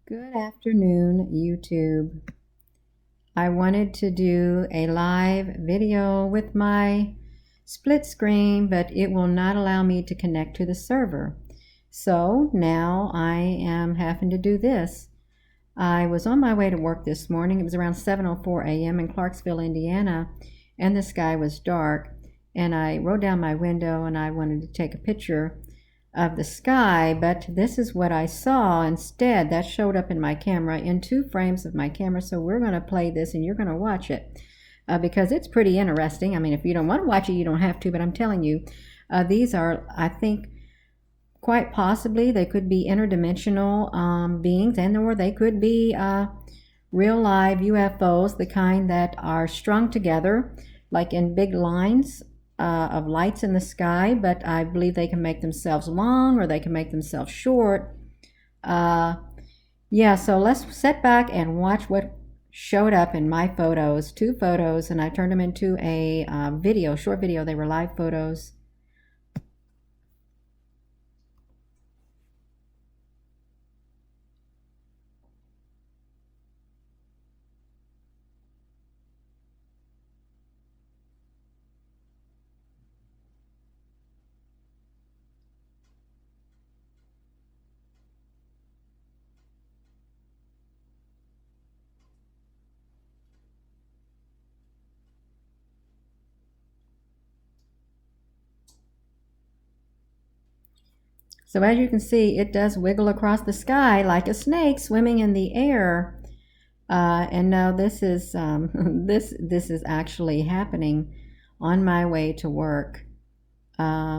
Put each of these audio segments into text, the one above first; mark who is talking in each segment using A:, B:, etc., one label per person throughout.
A: Good afternoon, YouTube. I wanted to do a live video with my split screen, but it will not allow me to connect to the server. So now I am having to do this. I was on my way to work this morning. It was around 7:04 a.m. in Clarksville, Indiana, and the sky was dark. And I rolled down my window and I wanted to take a picture of the sky, but this is what I saw instead. That showed up in my camera in 2 frames of my camera. So we're going to play this and you're going to watch it because it's pretty interesting. I mean, if you don't want to watch it, you don't have to, but I'm telling you, these are, I think, quite possibly they could be interdimensional beings, and or they could be real live UFOs, the kind that are strung together like in big lines of lights in the sky, but I believe they can make themselves long or they can make themselves short. Yeah, so let's sit back and watch what showed up in my photos, 2 photos, and I turned them into a video, short video. They were live photos. So as you can see, it does wiggle across the sky like a snake swimming in the air. And now this is this is actually happening on my way to work. I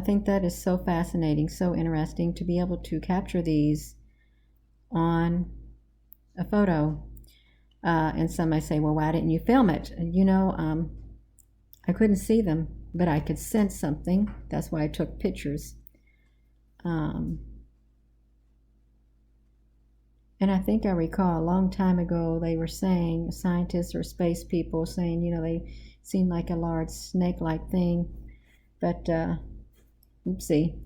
A: think that is so fascinating, so interesting to be able to capture these on a photo. And some might say, well, why didn't you film it? You know, I couldn't see them, but I could sense something. That's why I took pictures. And I think I recall a long time ago they were saying, scientists or space people saying, you know, they seemed like a large snake-like thing. But, oopsie.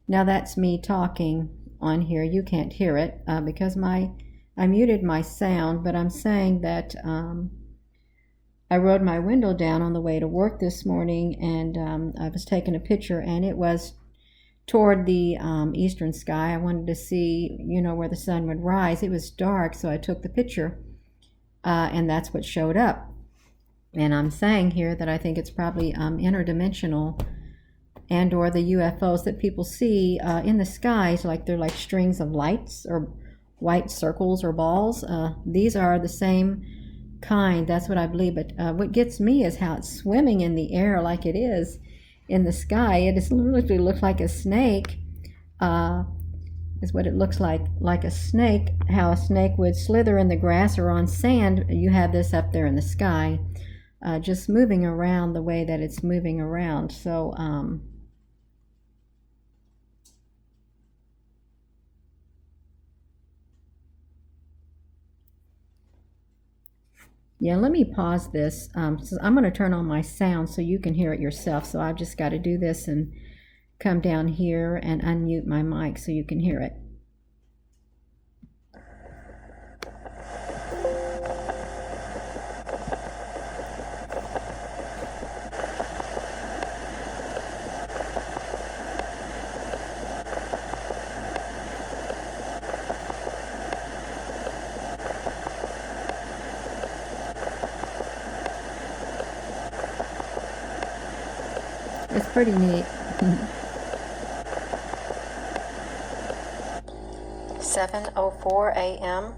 A: Now that's me talking on here. You can't hear it because I muted my sound, but I'm saying that I rolled my window down on the way to work this morning, and I was taking a picture, and it was toward the eastern sky. I wanted to see, you know, where the sun would rise. It was dark, so I took the picture, and that's what showed up. And I'm saying here that I think it's probably interdimensional, and or the UFOs that people see in the skies, like they're like strings of lights or white circles or balls. These are the same kind. That's what I believe. But what gets me is how it's swimming in the air like it is in the sky. It is literally looks like a snake. Is what it looks like a snake. How a snake would slither in the grass or on sand. You have this up there in the sky, just moving around the way that it's moving around. So yeah, let me pause this. So I'm going to turn on my sound so you can hear it yourself. So I've just got to do this and come down here and unmute my mic so you can hear it. It's pretty neat. 7:04 a.m.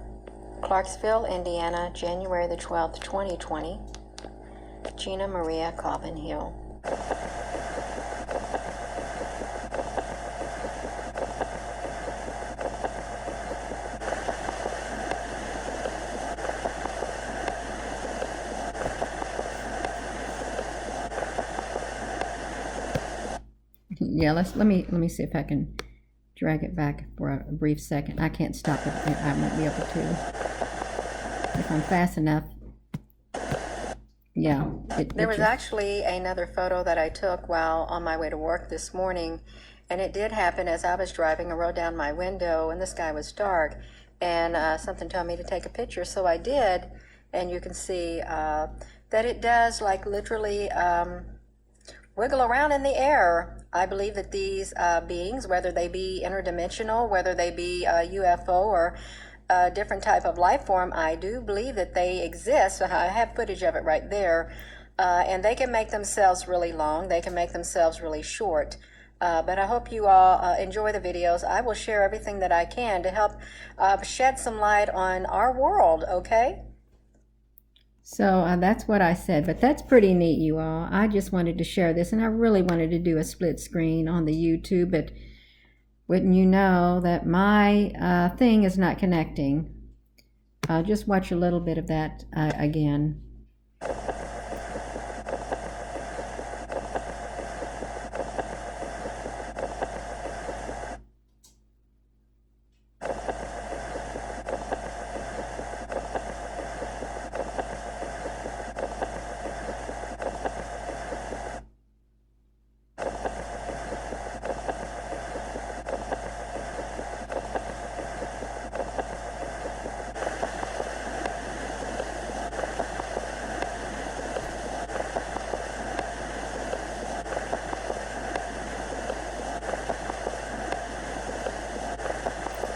A: Clarksville, Indiana, January the 12th, 2020. Gina Maria Cobbin Hill. Yeah, let me see if I can drag it back for a brief second. I can't stop it. I won't be able to. If I'm fast enough. Yeah. There was actually another photo that I took while on my way to work this morning, And it did happen as I was driving. I rolled down my window and the sky was dark, and something told me to take a picture, so I did. And you can see that it does like literally wiggle around in the air. I believe that these beings, whether they be interdimensional, whether they be a UFO or a different type of life form, I do believe that they exist. So I have footage of it right there. And they can make themselves really long. They can make themselves really short. But I hope you all enjoy the videos. I will share everything that I can to help shed some light on our world, okay? So that's what I said, but that's pretty neat, you all. I just wanted to share this, and I really wanted to do a split screen on the YouTube, but wouldn't you know that my thing is not connecting. I'll just watch a little bit of that again.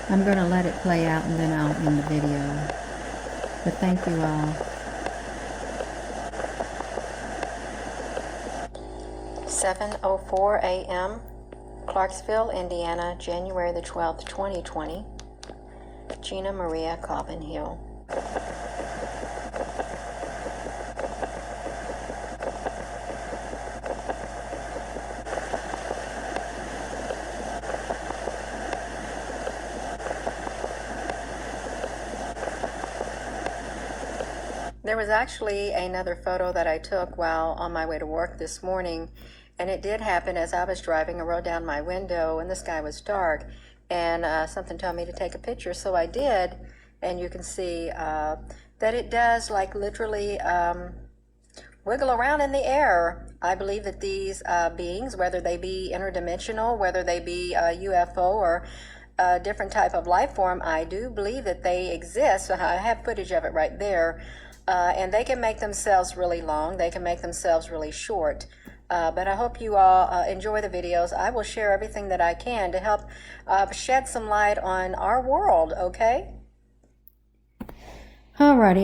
A: I'm going to let it play out and then I'll end the video. But thank you all. 7:04 a.m. Clarksville, Indiana, January the 12th, 2020. Gina Maria Cobbin Hill. There was actually another photo that I took while on my way to work this morning, and it did happen as I was driving. I rolled down my window and the sky was dark, and something told me to take a picture, so I did. And you can see that it does like literally wiggle around in the air. I believe that these beings, whether they be interdimensional, whether they be a UFO or a different type of life form, I do believe that they exist. So I have footage of it right there. And they can make themselves really long. They can make themselves really short. But I hope you all enjoy the videos. I will share everything that I can to help shed some light on our world, okay? Alrighty.